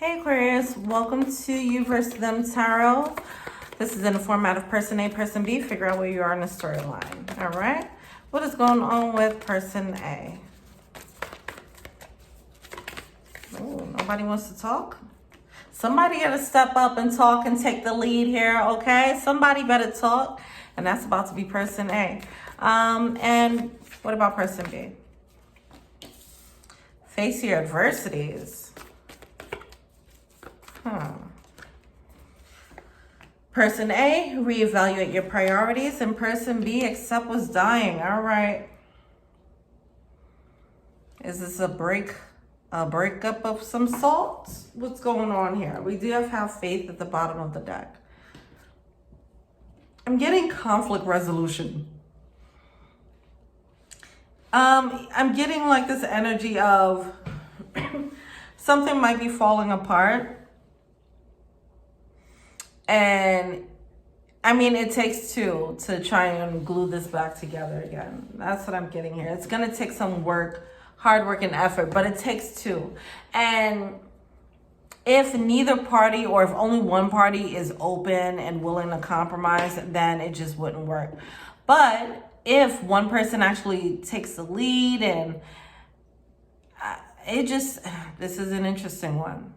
Hey Aquarius, welcome to You versus Them Tarot. This is in the format of person A, person B. Figure out where you are in the storyline. All right. What is going on with person A? Oh, nobody wants to talk? Somebody got to step up and talk and take the lead here, okay? Somebody better talk, and that's about to be person A. And what about person B? Face your adversities. Person A, reevaluate your priorities, and person B, accept what's dying. All right. Is this a breakup of some sort? What's going on here? We do have faith at the bottom of the deck. I'm getting conflict resolution. I'm getting like this energy of something might be falling apart. And I mean, it takes two to try and glue this back together again. That's what I'm getting here. It's going to take some work, hard work and effort, but it takes two. And if neither party, or if only one party is open and willing to compromise, then it just wouldn't work. But if one person actually takes the lead, and this is an interesting one.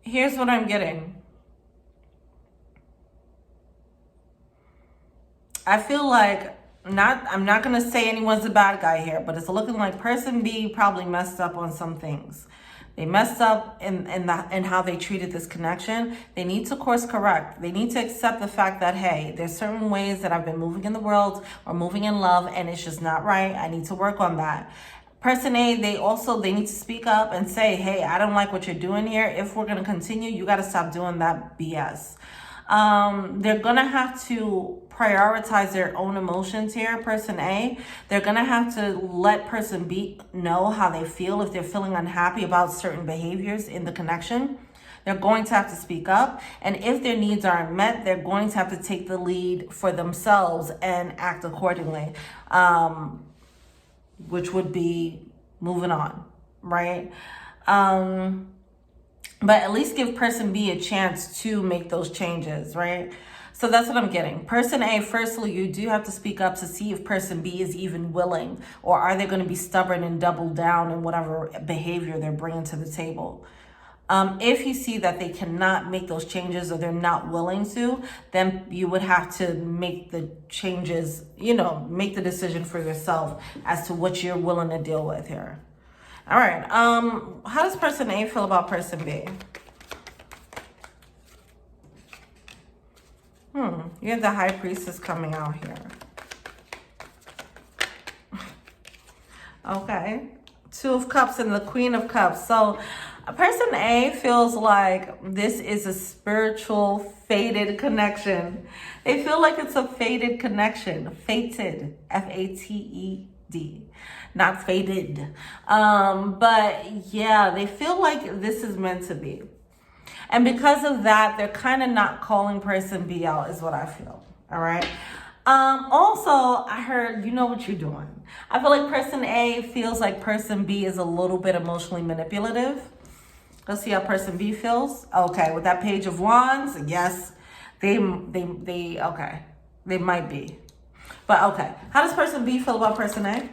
Here's what I'm getting. I feel like I'm not going to say anyone's a bad guy here, but it's looking like person B probably messed up on some things. They messed up in how they treated this connection. They need to course correct. They need to accept the fact that, hey, there's certain ways that I've been moving in the world or moving in love, and it's just not right. I need to work on that. Person A, they need to speak up and say, hey, I don't like what you're doing here. If we're going to continue, you got to stop doing that BS. They're going to have to prioritize their own emotions here, person A. They're going to have to let person B know how they feel if they're feeling unhappy about certain behaviors in the connection. They're going to have to speak up. And if their needs aren't met, they're going to have to take the lead for themselves and act accordingly. Which would be moving on, right? But at least give person B a chance to make those changes, right? So that's what I'm getting. Person A, firstly, you do have to speak up to see if person B is even willing, or are they going to be stubborn and double down in whatever behavior they're bringing to the table. If you see that they cannot make those changes, or they're not willing to, then you would have to make the changes, make the decision for yourself as to what you're willing to deal with here. All right. How does person A feel about person B? You have the High Priestess coming out here. Okay. Two of Cups and the Queen of Cups. So person A feels like this is a spiritual fated connection. They feel like it's a fated connection. Fated. F-A-T-E-D. Not fated. But yeah, they feel like this is meant to be. And because of that, they're kind of not calling person B out, is what I feel. All right. Also, I heard, you know what you're doing. I feel like person A feels like person B is a little bit emotionally manipulative. Let's see how person B feels. Okay, with that Page of Wands, yes, they okay, they might be. But okay, how does person B feel about person A?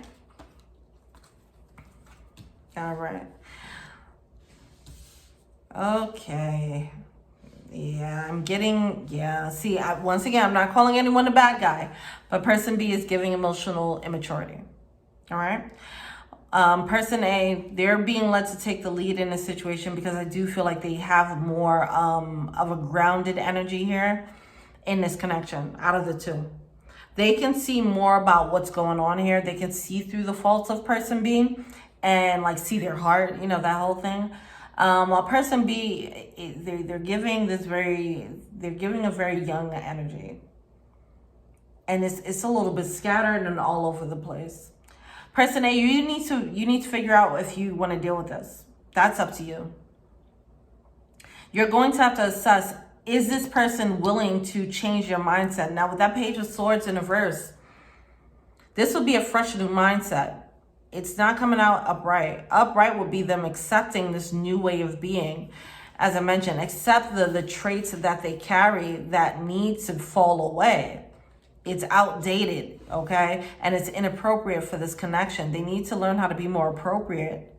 All right. Okay. Yeah, I'm getting, see, once again, I'm not calling anyone a bad guy, but person B is giving emotional immaturity. All right. Person A, they're being led to take the lead in a situation because I do feel like they have more of a grounded energy here in this connection out of the two. They can see more about what's going on here. They can see through the faults of person B and like see their heart, that whole thing. While person B, they're giving a very young energy. And it's a little bit scattered and all over the place. Person A, you need to figure out if you want to deal with this. That's up to you. You're going to have to assess, is this person willing to change your mindset? Now with that Page of Swords in reverse, this would be a fresh new mindset. It's not coming out upright. Upright would be them accepting this new way of being. As I mentioned, accept the traits that they carry that need to fall away. It's outdated, okay? And it's inappropriate for this connection. They need to learn how to be more appropriate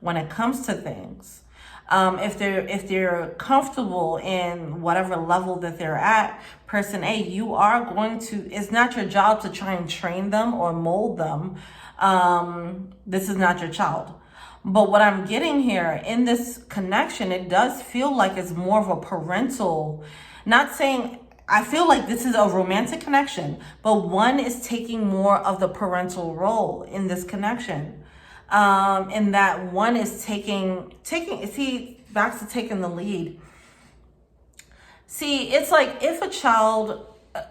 when it comes to things. If they're comfortable in whatever level that they're at, person A, you are going to, it's not your job to try and train them or mold them. This is not your child. But what I'm getting here in this connection, it does feel like it's more of a parental, not saying, I feel like this is a romantic connection, but one is taking more of the parental role in this connection. In that one is taking, see, back to taking the lead. See, it's like if a child,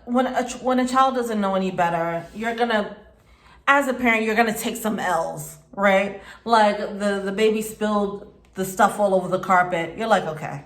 when a child doesn't know any better, you're gonna, as a parent, you're gonna take some L's, right? Like the baby spilled the stuff all over the carpet. You're like, okay,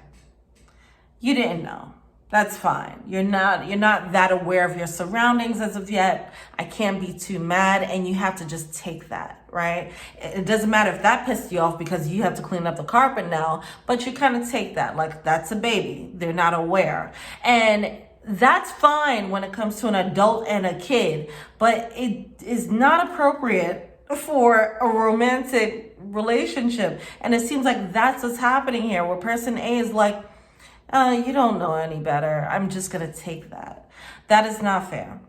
you didn't know. That's fine. You're not that aware of your surroundings as of yet. I can't be too mad, and you have to just take that, right? It doesn't matter if that pissed you off because you have to clean up the carpet now, but you kind of take that like that's a baby. They're not aware. And that's fine when it comes to an adult and a kid, but it is not appropriate for a romantic relationship. And it seems like that's what's happening here, where person A is like, you don't know any better. I'm just going to take that. That is not fair.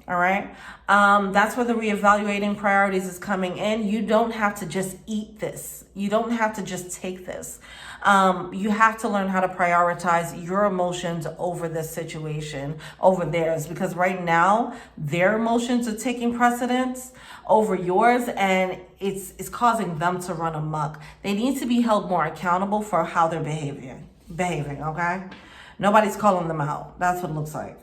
All right. That's where the reevaluating priorities is coming in. You don't have to just eat this. You don't have to just take this. You have to learn how to prioritize your emotions over this situation, over theirs, because right now their emotions are taking precedence over yours, and it's causing them to run amok. They need to be held more accountable for how they're behaving, okay? Nobody's calling them out. That's what it looks like.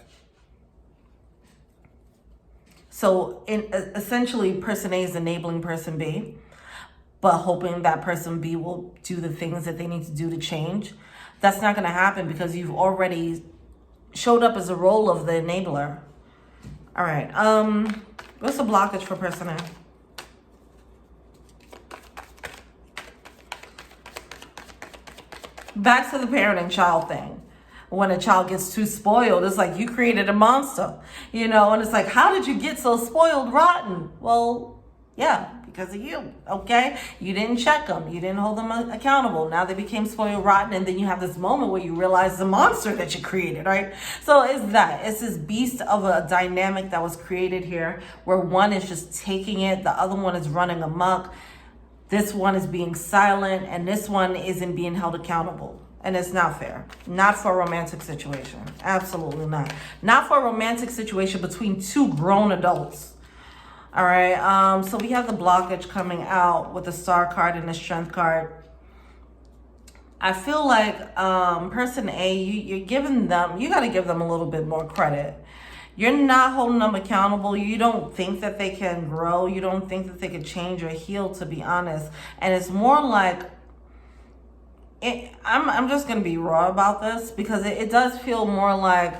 So essentially, person A is enabling person B, but hoping that person B will do the things that they need to do to change. That's not going to happen because you've already showed up as a role of the enabler. All right. What's the blockage for person A? Back to the parent and child thing. When a child gets too spoiled, it's like you created a monster, you know, and it's like, how did you get so spoiled rotten? Well, yeah, because of you, okay? You didn't check them. You didn't hold them accountable. Now they became spoiled rotten, and then you have this moment where you realize the monster that you created, right? So it's this beast of a dynamic that was created here, where one is just taking it, the other one is running amok. This one is being silent, and this one isn't being held accountable. And it's not fair. Not for a romantic situation. Absolutely not. Not for a romantic situation between two grown adults. All right. So we have the blockage coming out with the Star card and the Strength card. I feel like person A, you're giving them, you got to give them a little bit more credit. You're not holding them accountable. You don't think that they can grow. You don't think that they can change or heal, to be honest. And it's more like, I'm just going to be raw about this, because it does feel more like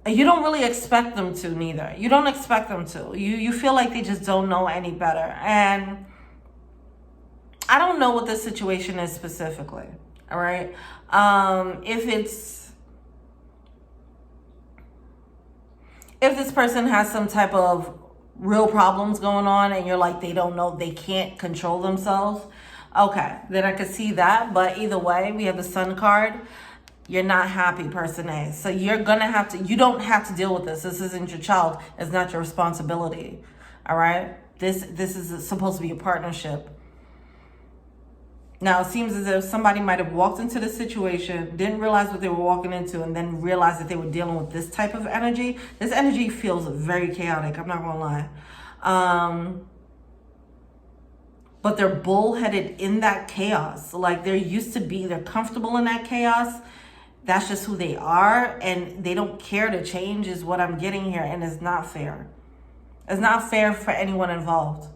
you don't really expect them to neither. You don't expect them to. You feel like they just don't know any better. And I don't know what this situation is specifically. All right. If this person has some type of real problems going on and you're like, they don't know, they can't control themselves. Okay, then I could see that. But either way, we have the Sun card. You're not happy, person A. So you're going to have to, you don't have to deal with this. This isn't your child. It's not your responsibility. All right? This is supposed to be a partnership. Now, it seems as if somebody might have walked into the situation, didn't realize what they were walking into, and then realized that they were dealing with this type of energy. This energy feels very chaotic. I'm not going to lie. But they're bullheaded in that chaos. Like they're comfortable in that chaos. That's just who they are. And they don't care to change is what I'm getting here. And it's not fair. It's not fair for anyone involved.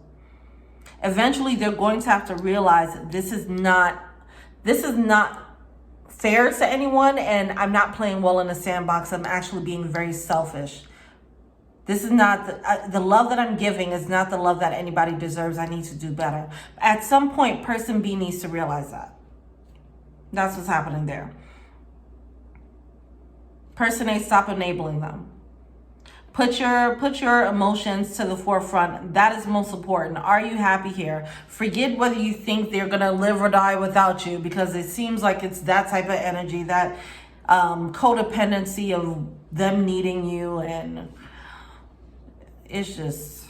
Eventually, they're going to have to realize this is not fair to anyone. And I'm not playing well in the sandbox. I'm actually being very selfish. This is not the love that I'm giving is not the love that anybody deserves. I need to do better. At some point, person B needs to realize that. That's what's happening there. Person A, stop enabling them. Put your emotions to the forefront. That is most important. Are you happy here? Forget whether you think they're going to live or die without you, because it seems like it's that type of energy, that codependency of them needing you, and it's just,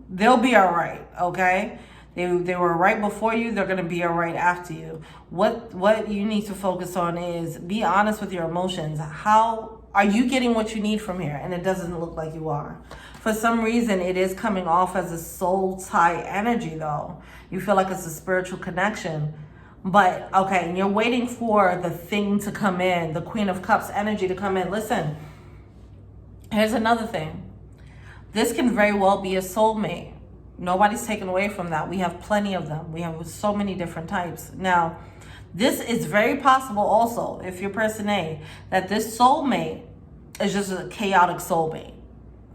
they'll be all right, okay? They were right before you. They're going to be all right after you. What you need to focus on is be honest with your emotions. How are you getting what you need from here? And it doesn't look like you are. For some reason, it is coming off as a soul tie energy, though. You feel like it's a spiritual connection. But, okay, you're waiting for the thing to come in, the Queen of Cups energy to come in. Listen, here's another thing. This can very well be a soulmate. Nobody's taken away from that. We have plenty of them. We have so many different types. Now, this is very possible also, if you're person A, that this soulmate is just a chaotic soulmate.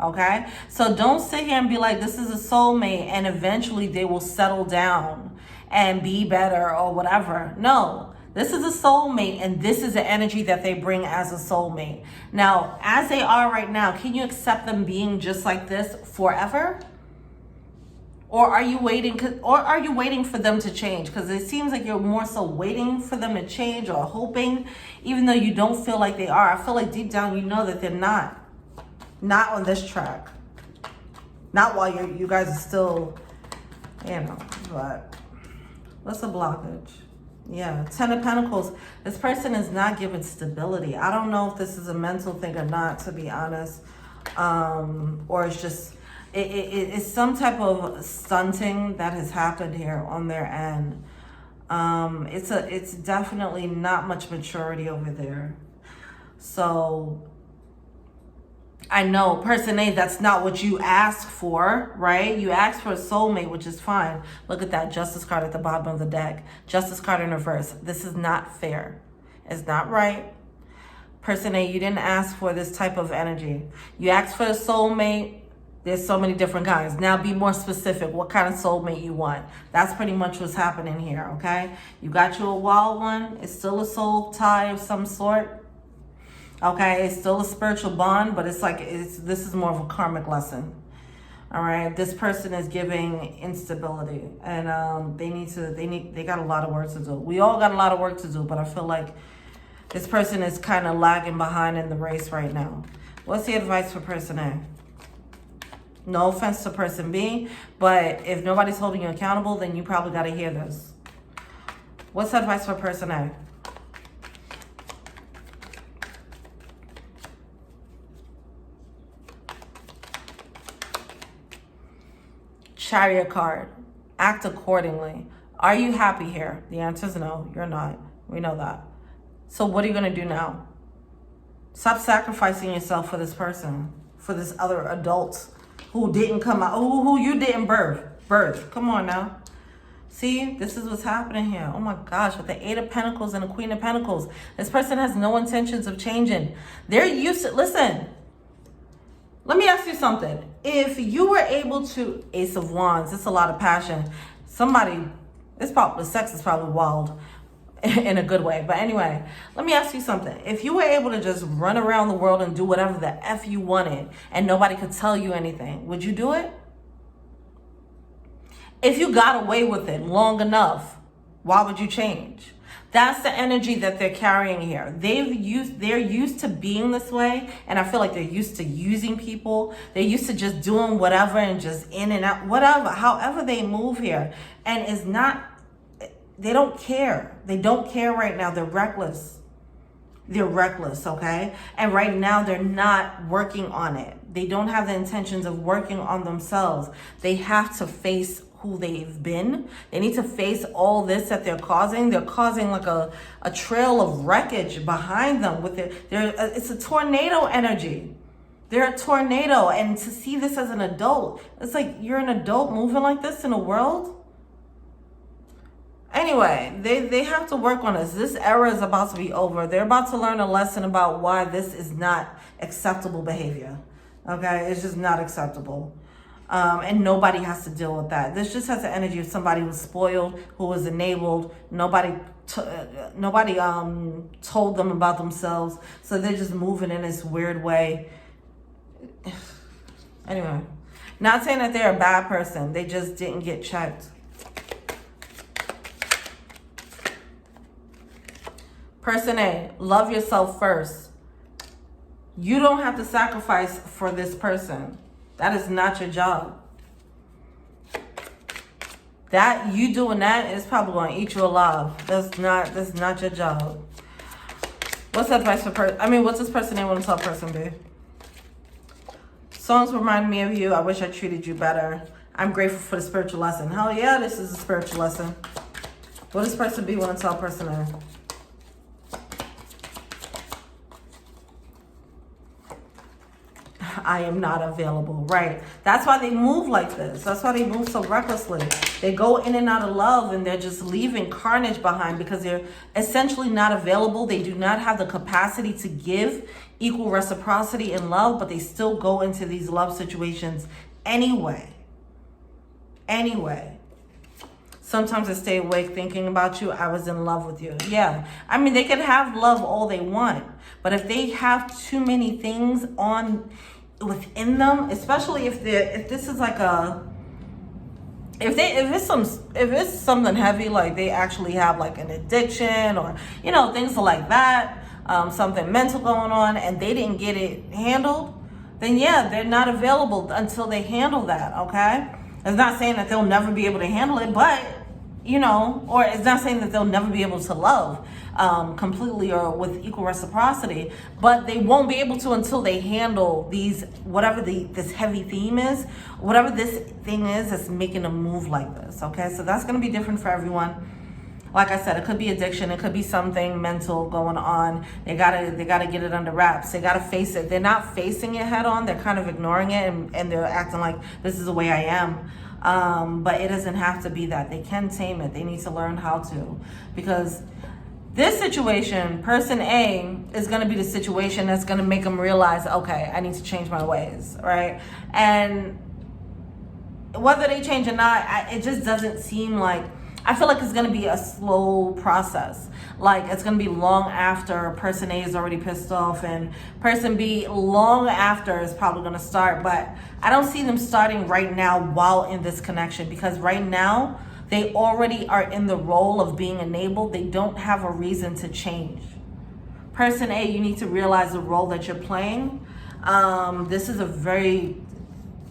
Okay? So don't sit here and be like, this is a soulmate and eventually they will settle down and be better or whatever. No, this is a soulmate, and this is the energy that they bring as a soulmate. Now, as they are right now, can you accept them being just like this forever? Or are you waiting? Or are you waiting for them to change? Because it seems like you're more so waiting for them to change, or hoping, even though you don't feel like they are. I feel like deep down you know that they're not on this track. Not while you guys are still, you know. But what's the blockage? Yeah, Ten of Pentacles. This person is not given stability. I don't know if this is a mental thing or not, to be honest, or it's just. It's some type of stunting that has happened here on their end. It's definitely not much maturity over there. So I know, person A, that's not what you asked for, right? You asked for a soulmate, which is fine. Look at that Justice card at the bottom of the deck. Justice card in reverse. This is not fair. It's not right. Person A, you didn't ask for this type of energy. You asked for a soulmate. There's so many different kinds. Now be more specific. What kind of soulmate you want? That's pretty much what's happening here, okay? You got you a wild one. It's still a soul tie of some sort. Okay, it's still a spiritual bond, but it's like this is more of a karmic lesson. All right, this person is giving instability, and they got a lot of work to do. We all got a lot of work to do, but I feel like this person is kind of lagging behind in the race right now. What's the advice for person A? No offense to person B, but if nobody's holding you accountable, then you probably got to hear this. What's the advice for person A? Chariot card. Act accordingly. Are you happy here? The answer is no, you're not. We know that. So what are you going to do now? Stop sacrificing yourself for this person, for this other adult who didn't come out, who you didn't birth. Come on now. See, this is what's happening here. Oh my gosh, with the Eight of Pentacles and the Queen of Pentacles. This person has no intentions of changing. They're used to, listen, let me ask you something. If you were able to, Ace of Wands, it's a lot of passion. The sex is probably wild in a good way. But anyway, let me ask you something. If you were able to just run around the world and do whatever the F you wanted and nobody could tell you anything, would you do it? If you got away with it long enough, why would you change? That's the energy that they're carrying here. They're used to being this way, and I feel like they're used to using people. They're used to just doing whatever and just in and out, whatever, however they move here. And it's not, they don't care. They don't care right now. They're reckless. They're reckless, okay? And right now they're not working on it. They don't have the intentions of working on themselves. They have to face who they've been. They need to face all this that they're causing. They're causing like a trail of wreckage behind them with it. It's a tornado energy. They're a tornado. And to see this as an adult, it's like you're an adult moving like this in a world. Anyway, they have to work on this. This era is about to be over. They're about to learn a lesson about why this is not acceptable behavior. Okay, it's just not acceptable. And nobody has to deal with that. This just has the energy of somebody who was spoiled, who was enabled. Nobody told them about themselves, so they're just moving in this weird way. Anyway, not saying that they're a bad person. They just didn't get checked. Person A, love yourself first. You don't have to sacrifice for this person. That is not your job. That you doing that is probably going to eat you alive. That's not your job. What's the advice for what's this person name want to tell person B? Songs remind me of you. I wish I treated you better. I'm grateful for the spiritual lesson. Hell yeah, this is a spiritual lesson. What does person B want to tell person A? I am not available. Right. That's why they move like this. That's why they move so recklessly. They go in and out of love and they're just leaving carnage behind because they're essentially not available. They do not have the capacity to give equal reciprocity in love, but they still go into these love situations anyway. Sometimes I stay awake thinking about you. I was in love with you. Yeah. They can have love all they want, but if they have too many things on within them, especially if this is like if it's something heavy, like they actually have like an addiction or things like that, something mental going on, and they didn't get it handled, then yeah, they're not available until they handle that. Okay, it's not saying that they'll never be able to handle it, but or it's not saying that they'll never be able to love completely or with equal reciprocity, but they won't be able to until they handle these, whatever this heavy theme is, whatever this thing is that's making them move like this. Okay, so that's going to be different for everyone. Like I said, it could be addiction, it could be something mental going on. They gotta get it under wraps. They gotta face it. They're not facing it head on. They're kind of ignoring it and they're acting like this is the way I am. But it doesn't have to be that. They can tame it. They need to learn how to, because this situation, person A, is going to be the situation that's going to make them realize, okay, I need to change my ways, right? And whether they change or not, it just doesn't seem like, I feel like it's going to be a slow process. Like it's going to be long after person A is already pissed off, and person B long after is probably going to start. But I don't see them starting right now while in this connection, because right now they already are in the role of being enabled. They don't have a reason to change. Person A, you need to realize the role that you're playing. This is a very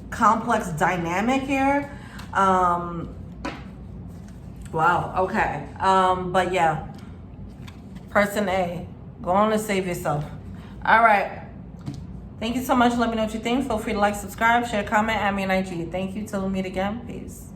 complex dynamic here. Wow, okay. But yeah, person A, go on and save yourself. All right. Thank you so much. Let me know what you think. Feel free to like, subscribe, share, comment, add me on IG. Thank you. Till we meet again. Peace.